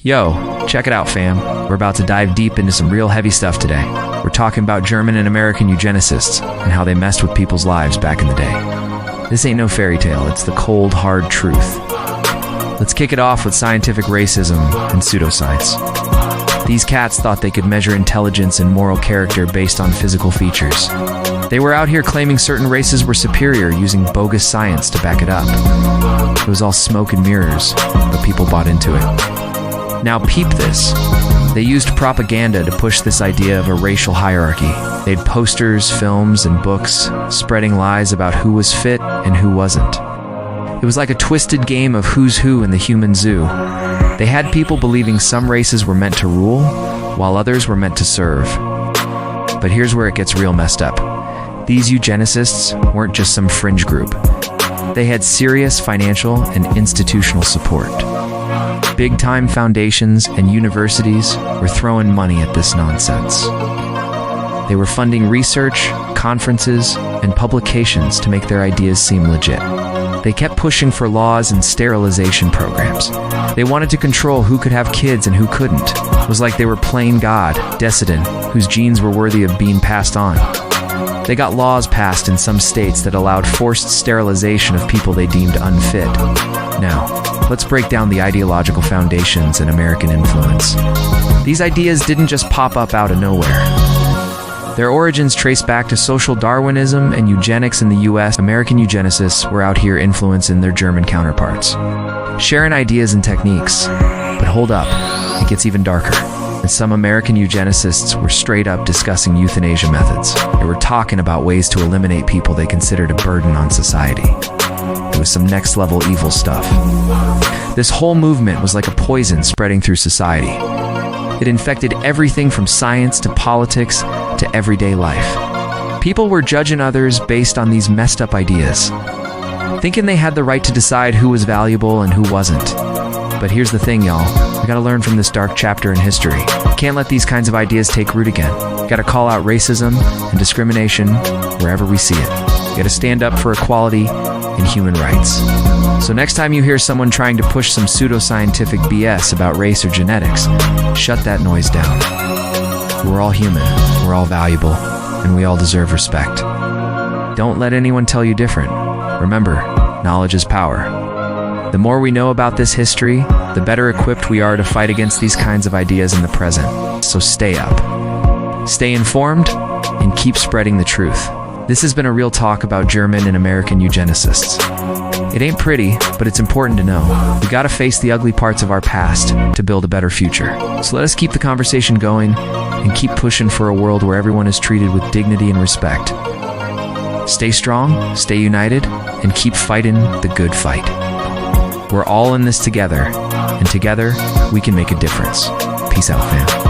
Yo, check it out, fam. We're about to dive deep into some real heavy stuff today. We're talking about German and American eugenicists and how they messed with people's lives back in the day. This ain't no fairy tale, it's the cold, hard truth. Let's kick it off with scientific racism and pseudoscience. These cats thought they could measure intelligence and moral character based on physical features. They were out here claiming certain races were superior using bogus science to back it up. It was all smoke and mirrors, but people bought into it. Now peep this. They used propaganda to push this idea of a racial hierarchy. They had posters, films, and books spreading lies about who was fit and who wasn't. It was like a twisted game of who's who in the human zoo. They had people believing some races were meant to rule, while others were meant to serve. But here's where it gets real messed up. These eugenicists weren't just some fringe group. They had serious financial and institutional support. Big-time foundations and universities were throwing money at this nonsense. They were funding research, conferences, and publications to make their ideas seem legit. They kept pushing for laws and sterilization programs. They wanted to control who could have kids and who couldn't. It was like they were playing God, Decedent, whose genes were worthy of being passed on. They got laws passed in some states that allowed forced sterilization of people they deemed unfit. Now, let's break down the ideological foundations and American influence. These ideas didn't just pop up out of nowhere. Their origins trace back to social Darwinism and eugenics in the US. American eugenicists were out here influencing their German counterparts, sharing ideas and techniques. But hold up, it gets even darker. And some American eugenicists were straight up discussing euthanasia methods. They were talking about ways to eliminate people they considered a burden on society. It was some next-level evil stuff. This whole movement was like a poison spreading through society. It infected everything from science to politics to everyday life. People were judging others based on these messed up ideas, thinking they had the right to decide who was valuable and who wasn't. But here's the thing, y'all. We gotta learn from this dark chapter in history. Can't let these kinds of ideas take root again. Gotta call out racism and discrimination wherever we see it. Gotta stand up for equality and human rights. So next time you hear someone trying to push some pseudoscientific BS about race or genetics, shut that noise down. We're all human, we're all valuable, and we all deserve respect. Don't let anyone tell you different. Remember, knowledge is power. The more we know about this history, the better equipped we are to fight against these kinds of ideas in the present. So stay up, stay informed, and keep spreading the truth. This has been a real talk about German and American eugenicists. It ain't pretty, but it's important to know. We gotta face the ugly parts of our past to build a better future. So let us keep the conversation going and keep pushing for a world where everyone is treated with dignity and respect. Stay strong, stay united, and keep fighting the good fight. We're all in this together, and together we can make a difference. Peace out, fam.